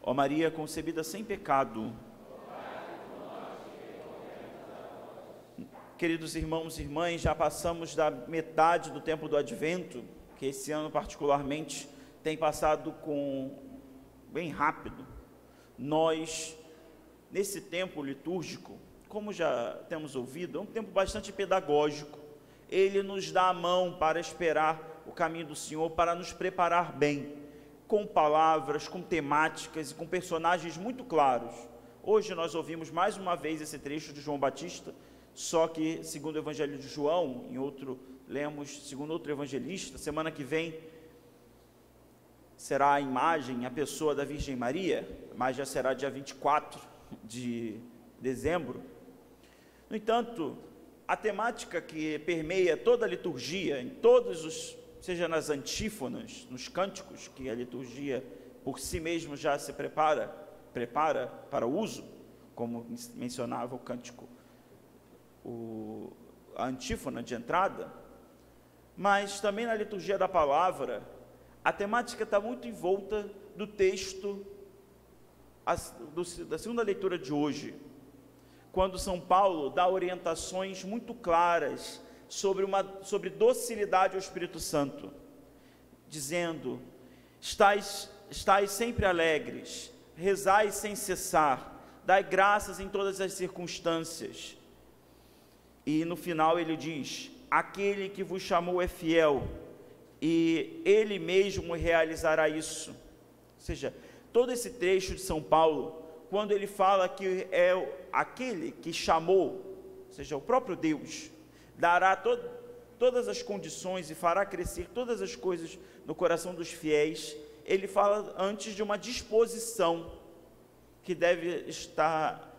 Ó Maria concebida sem pecado. Queridos irmãos e irmãs, já passamos da metade do tempo do Advento, que esse ano particularmente tem passado bem rápido. Nós, nesse tempo litúrgico, como já temos ouvido, é um tempo bastante pedagógico. Ele nos dá a mão para esperar o caminho do Senhor, para nos preparar bem, com palavras, com temáticas e com personagens muito claros. Hoje nós ouvimos mais uma vez esse trecho de João Batista, só que segundo o Evangelho de João, em outro lemos segundo outro evangelista. Semana que vem será a imagem, a pessoa da Virgem Maria, mas já será dia 24 de dezembro. No entanto, a temática que permeia toda a liturgia, em todos os, seja nas antífonas, nos cânticos, que a liturgia por si mesmo já se prepara para o uso, como mencionava o cântico, a antífona de entrada, mas também na liturgia da palavra, a temática está muito em volta do texto da segunda leitura de hoje, quando São Paulo dá orientações muito claras sobre docilidade ao Espírito Santo, dizendo: estais sempre alegres, rezai sem cessar, dai graças em todas as circunstâncias. E no final ele diz: aquele que vos chamou é fiel, e ele mesmo realizará isso. Ou seja, todo esse trecho de São Paulo, quando ele fala que é aquele que chamou, ou seja, o próprio Deus, dará todas as condições e fará crescer todas as coisas no coração dos fiéis, ele fala antes de uma disposição que deve estar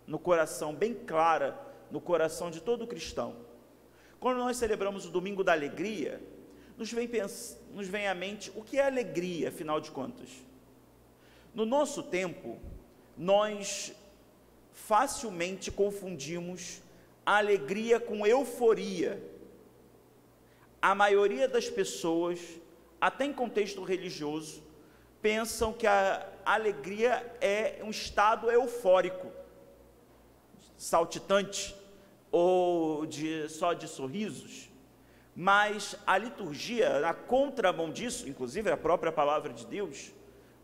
no coração, bem clara, no coração de todo cristão. Quando nós celebramos o Domingo da Alegria, nos vem à mente o que é alegria, afinal de contas. No nosso tempo, nós facilmente confundimos a alegria com euforia. A maioria das pessoas, até em contexto religioso, pensam que a alegria é um estado eufórico, saltitante, ou só de sorrisos. Mas a liturgia, na contramão disso, inclusive a própria palavra de Deus,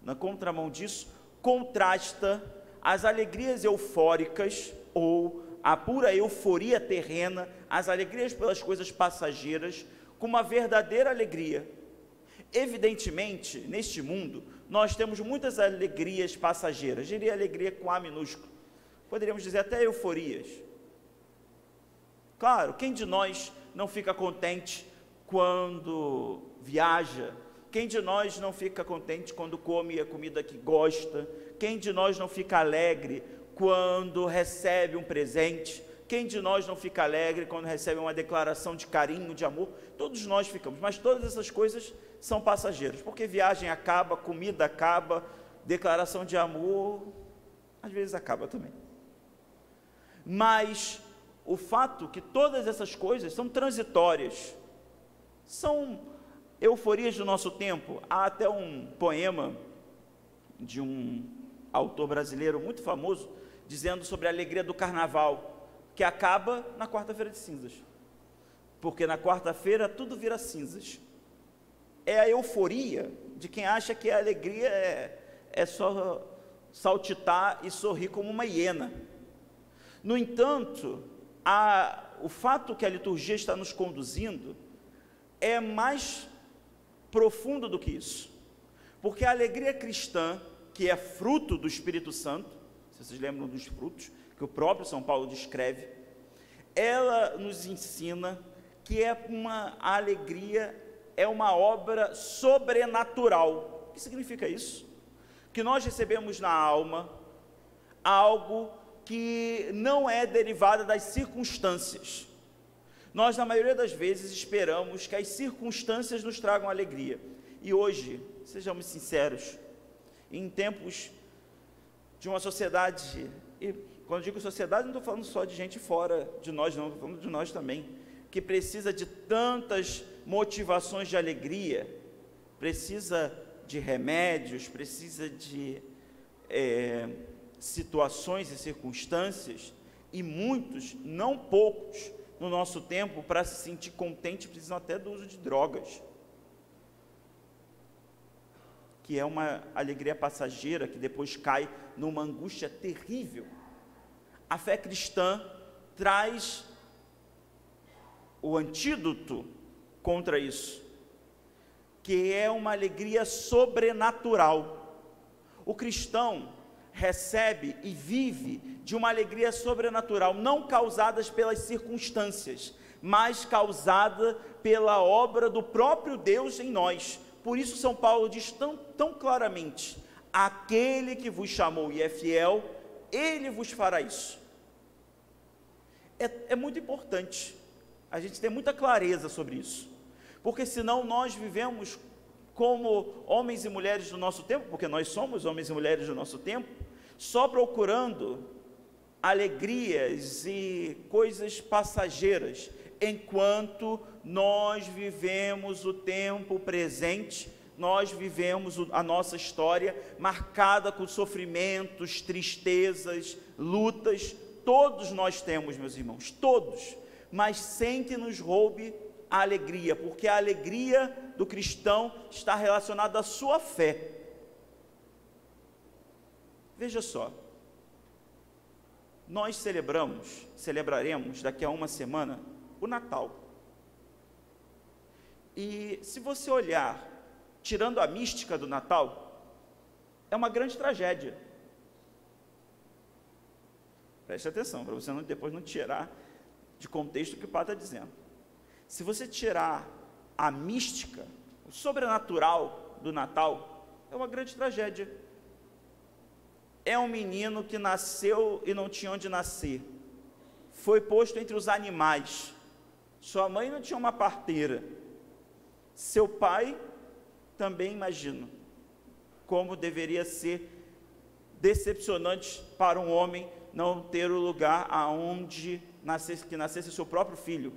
na contramão disso, contrasta as alegrias eufóricas, ou a pura euforia terrena, as alegrias pelas coisas passageiras, com uma verdadeira alegria. Evidentemente, neste mundo, nós temos muitas alegrias passageiras, diria alegria com A minúsculo, poderíamos dizer até euforias. Claro, quem de nós não fica contente quando viaja? Quem de nós não fica contente quando come a comida que gosta? Quem de nós não fica alegre quando recebe um presente? Quem de nós não fica alegre quando recebe uma declaração de carinho, de amor? Todos nós ficamos, mas todas essas coisas são passageiras, porque viagem acaba, comida acaba, declaração de amor, às vezes acaba também. Mas o fato que todas essas coisas são transitórias, são euforias do nosso tempo. Há até um poema de um autor brasileiro muito famoso, dizendo sobre a alegria do carnaval, que acaba na quarta-feira de cinzas, porque na quarta-feira tudo vira cinzas. É a euforia de quem acha que a alegria é só saltitar e sorrir como uma hiena. No entanto, o fato que a liturgia está nos conduzindo é mais profundo do que isso, porque a alegria cristã, que é fruto do Espírito Santo, se vocês lembram dos frutos que o próprio São Paulo descreve, ela nos ensina que a alegria é uma obra sobrenatural. O que significa isso? Que nós recebemos na alma algo que não é derivada das circunstâncias. Nós, na maioria das vezes, esperamos que as circunstâncias nos tragam alegria. E hoje, sejamos sinceros, em tempos de uma sociedade, e quando digo sociedade, não estou falando só de gente fora de nós, não, estou falando de nós também, que precisa de tantas motivações de alegria, precisa de remédios, precisa de situações e circunstâncias, e muitos, não poucos, no nosso tempo, para se sentir contente, precisam até do uso de drogas, que é uma alegria passageira, que depois cai numa angústia terrível. A fé cristã traz o antídoto contra isso, que é uma alegria sobrenatural. O cristão recebe e vive de uma alegria sobrenatural, não causada pelas circunstâncias, mas causada pela obra do próprio Deus em nós. Por isso São Paulo diz tão claramente: aquele que vos chamou e é fiel, ele vos fará isso. É muito importante a gente ter muita clareza sobre isso, porque senão nós vivemos como homens e mulheres do nosso tempo, porque nós somos homens e mulheres do nosso tempo, só procurando alegrias e coisas passageiras, enquanto nós vivemos o tempo presente, nós vivemos a nossa história marcada com sofrimentos, tristezas, lutas. Todos nós temos, meus irmãos, todos, mas sem que nos roube a alegria, porque a alegria do cristão está relacionada à sua fé. Veja só, nós celebraremos daqui a uma semana o Natal, e se você olhar, tirando a mística do Natal, é uma grande tragédia. Preste atenção, para você depois não tirar de contexto o que o Padre está dizendo. Se você tirar a mística, o sobrenatural do Natal, é uma grande tragédia. É um menino que nasceu e não tinha onde nascer, foi posto entre os animais, sua mãe não tinha uma parteira, seu pai também, imagino, como deveria ser decepcionante para um homem não ter o lugar aonde nascesse seu próprio filho.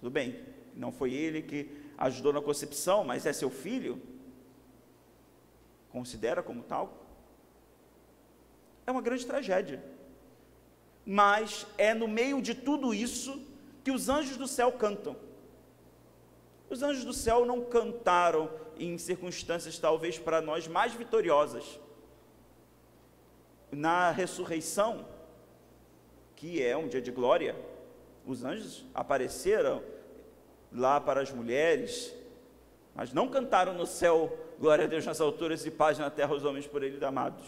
Tudo bem, não foi ele que ajudou na concepção, mas é seu filho, considera como tal. É uma grande tragédia, mas é no meio de tudo isso que os anjos do céu cantam. Os anjos do céu não cantaram em circunstâncias talvez para nós mais vitoriosas. Na ressurreição, que é um dia de glória, os anjos apareceram lá para as mulheres, mas não cantaram no céu, glória a Deus nas alturas e paz na terra aos homens por ele amados.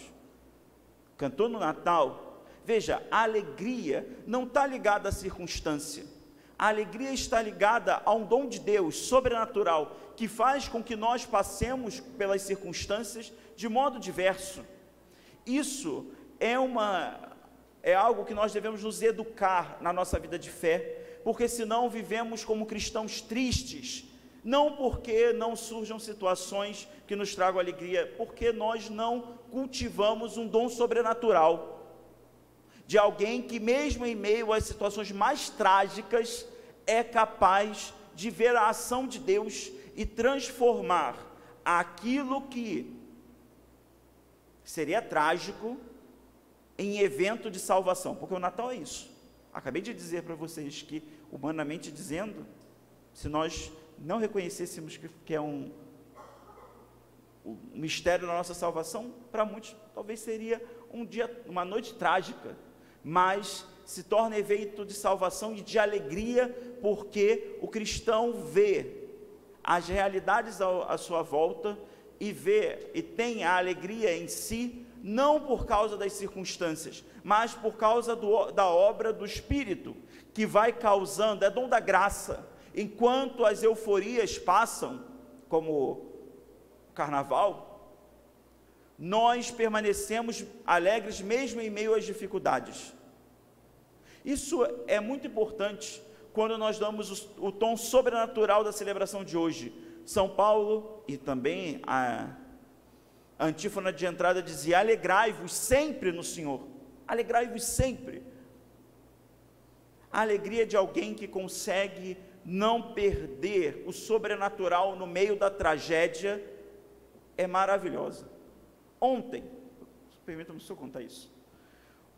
Cantou no Natal. Veja, a alegria não está ligada à circunstância, a alegria está ligada a um dom de Deus sobrenatural, que faz com que nós passemos pelas circunstâncias de modo diverso. Isso é algo que nós devemos nos educar na nossa vida de fé, porque senão vivemos como cristãos tristes, não porque não surjam situações que nos tragam alegria, porque nós não cultivamos um dom sobrenatural, de alguém que mesmo em meio às situações mais trágicas, é capaz de ver a ação de Deus e transformar aquilo que seria trágico em evento de salvação, porque o Natal é isso. Acabei de dizer para vocês que, humanamente dizendo, se nós não reconhecêssemos que é um mistério da nossa salvação, para muitos talvez seria uma noite trágica, mas se torna evento de salvação e de alegria, porque o cristão vê as realidades à sua volta e vê e tem a alegria em si, não por causa das circunstâncias, mas por causa da obra do Espírito, que vai causando, é dom da graça. Enquanto as euforias passam, como o carnaval, nós permanecemos alegres mesmo em meio às dificuldades. Isso é muito importante quando nós damos o tom sobrenatural da celebração de hoje. São Paulo, e também a antífona de entrada dizia: alegrai-vos sempre no Senhor, alegrai-vos sempre. A alegria de alguém que consegue não perder o sobrenatural no meio da tragédia é maravilhosa. Ontem, permita-me só contar isso.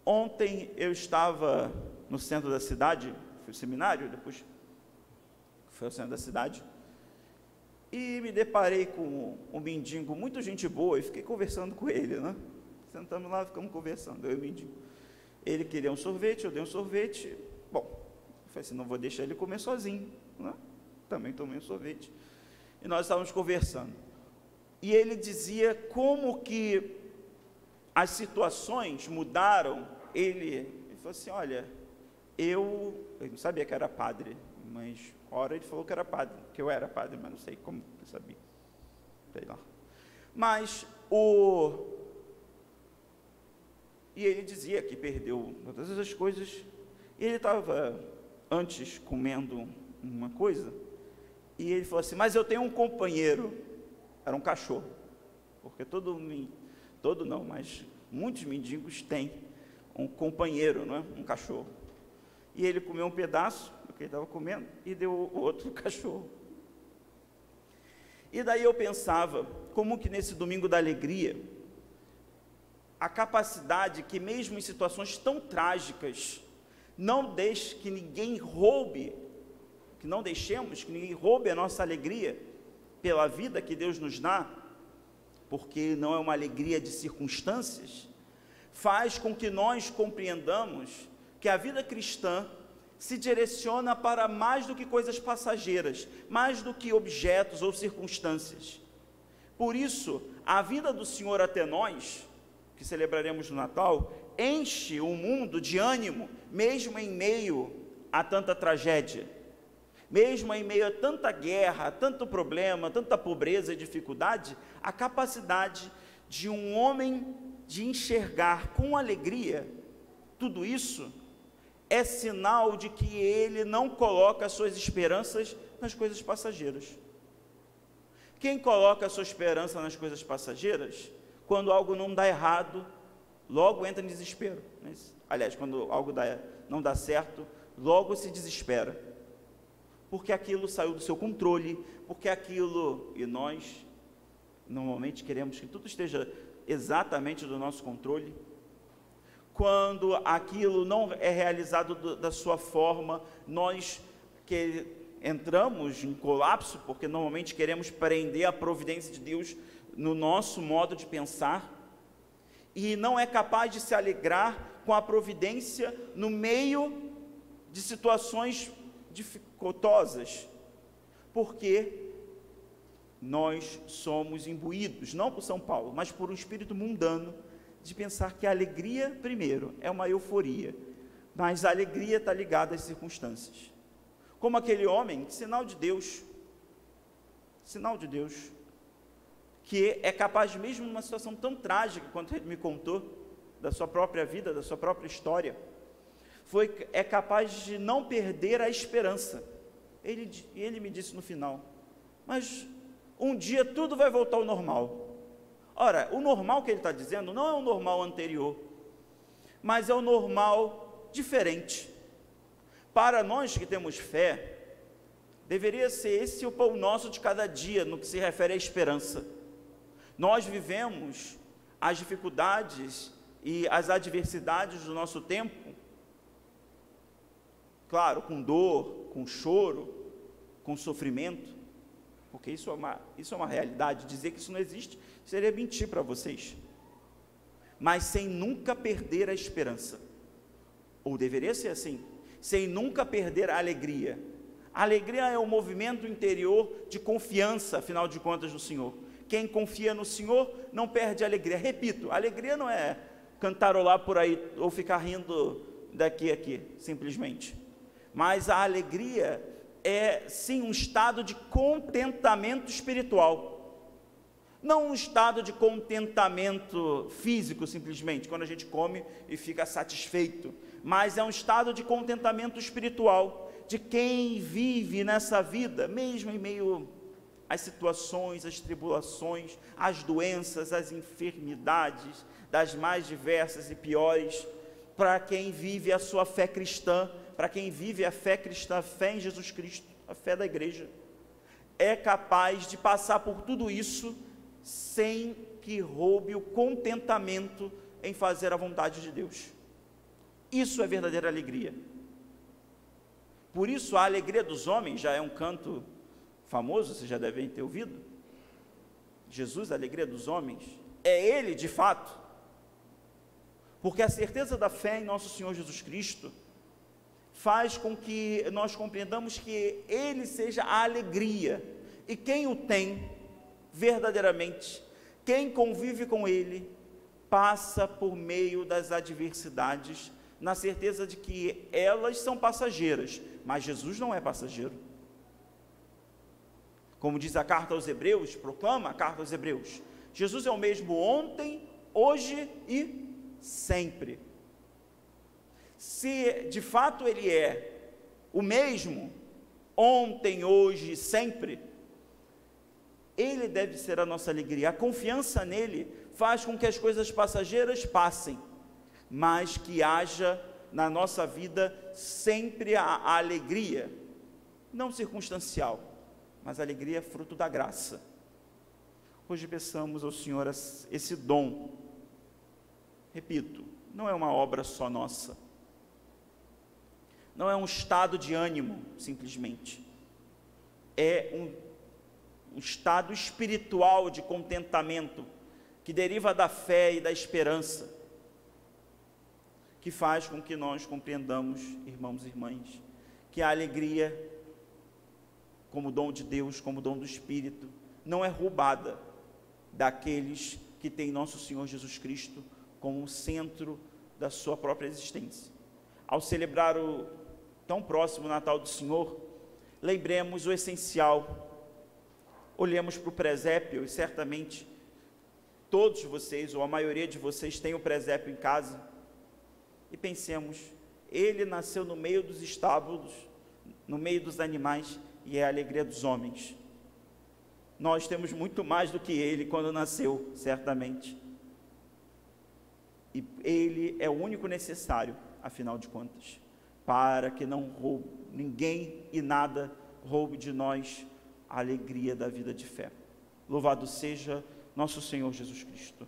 Ontem eu estava no centro da cidade, fui ao seminário, depois fui ao centro da cidade, e me deparei com um mendigo, muito gente boa, e fiquei conversando com ele, né? Sentamos lá, ficamos conversando, eu e o mendigo. Ele queria um sorvete, eu dei um sorvete. Bom, eu falei assim, não vou deixar ele comer sozinho, né? Também tomei um sorvete. E nós estávamos conversando. E ele dizia como que as situações mudaram. Ele falou assim, olha, eu não sabia que era padre, mas hora ele falou que era padre, que eu era padre, mas não sei como ele sabia. Sei lá. Mas e ele dizia que perdeu todas essas coisas, e ele estava antes comendo uma coisa, e ele falou assim, mas eu tenho um companheiro, era um cachorro, porque mas muitos mendigos têm um companheiro, não é? Um cachorro, e ele comeu um pedaço do que ele estava comendo, e deu o outro cachorro. E daí eu pensava, como que nesse domingo da alegria, a capacidade que mesmo em situações tão trágicas, não deixemos que ninguém roube a nossa alegria pela vida que Deus nos dá, porque não é uma alegria de circunstâncias, faz com que nós compreendamos que a vida cristã se direciona para mais do que coisas passageiras, mais do que objetos ou circunstâncias. Por isso, a vinda do Senhor até nós, que celebraremos no Natal, enche o mundo de ânimo, mesmo em meio a tanta tragédia, mesmo em meio a tanta guerra, tanto problema, tanta pobreza e dificuldade, a capacidade de um homem de enxergar com alegria tudo isso, é sinal de que ele não coloca as suas esperanças nas coisas passageiras. Quem coloca a sua esperança nas coisas passageiras, quando algo não dá errado, logo entra em desespero. Aliás, quando algo não dá certo, logo se desespera, porque aquilo saiu do seu controle, e nós normalmente queremos que tudo esteja exatamente do nosso controle. Quando aquilo não é realizado da sua forma, nós entramos em colapso, porque normalmente queremos prender a providência de Deus no nosso modo de pensar, e não é capaz de se alegrar com a providência no meio de situações dificultosas, porque nós somos imbuídos, não por São Paulo, mas por um espírito mundano, de pensar que a alegria, primeiro, é uma euforia, mas a alegria está ligada às circunstâncias. Como aquele homem, sinal de Deus, que é capaz, mesmo numa situação tão trágica, quanto ele me contou, da sua própria vida, da sua própria história, é capaz de não perder a esperança. Ele me disse no final, mas um dia tudo vai voltar ao normal. Ora, o normal que ele está dizendo não é o normal anterior, mas é o normal diferente. Para nós que temos fé, deveria ser esse o pão nosso de cada dia, no que se refere à esperança. Nós vivemos as dificuldades e as adversidades do nosso tempo, claro, com dor, com choro, com sofrimento, porque isso é uma realidade. Dizer que isso não existe seria mentir para vocês, mas sem nunca perder a esperança, ou deveria ser assim, sem nunca perder a alegria. A alegria é um movimento interior de confiança, afinal de contas, no Senhor. Quem confia no Senhor não perde a alegria. Repito, a alegria não é cantarolar por aí, ou ficar rindo daqui a aqui, simplesmente, mas a alegria é sim um estado de contentamento espiritual, não um estado de contentamento físico, simplesmente, quando a gente come e fica satisfeito, mas é um estado de contentamento espiritual, de quem vive nessa vida, mesmo em meio às situações, às tribulações, às doenças, às enfermidades, das mais diversas e piores, para quem vive a sua fé cristã, para quem vive a fé cristã, a fé em Jesus Cristo, a fé da igreja, é capaz de passar por tudo isso sem que roube o contentamento em fazer a vontade de Deus. Isso é verdadeira alegria. Por isso, a alegria dos homens já é um canto famoso, vocês já devem ter ouvido. Jesus, a alegria dos homens, é Ele de fato, porque a certeza da fé em nosso Senhor Jesus Cristo faz com que nós compreendamos que Ele seja a alegria, e quem o tem verdadeiramente, quem convive com Ele, passa por meio das adversidades, na certeza de que elas são passageiras, mas Jesus não é passageiro. Como diz a carta aos Hebreus, proclama a carta aos Hebreus, Jesus é o mesmo ontem, hoje e sempre. Se de fato Ele é o mesmo ontem, hoje e sempre, Ele deve ser a nossa alegria. A confiança nele faz com que as coisas passageiras passem, mas que haja na nossa vida sempre a alegria, não circunstancial, mas a alegria fruto da graça. Hoje peçamos ao Senhor esse dom. Repito, não é uma obra só nossa, não é um estado de ânimo simplesmente, é um estado espiritual de contentamento, que deriva da fé e da esperança, que faz com que nós compreendamos, irmãos e irmãs, que a alegria, como dom de Deus, como dom do Espírito, não é roubada daqueles que têm nosso Senhor Jesus Cristo como o centro da sua própria existência. Ao celebrar o tão próximo Natal do Senhor, lembremos o essencial, olhemos para o presépio, e certamente todos vocês, ou a maioria de vocês, tem o presépio em casa, e pensemos, ele nasceu no meio dos estábulos, no meio dos animais, e é a alegria dos homens. Nós temos muito mais do que ele quando nasceu, certamente, e ele é o único necessário, afinal de contas, para que não roube, ninguém e nada roube de nós a alegria da vida de fé. Louvado seja nosso Senhor Jesus Cristo.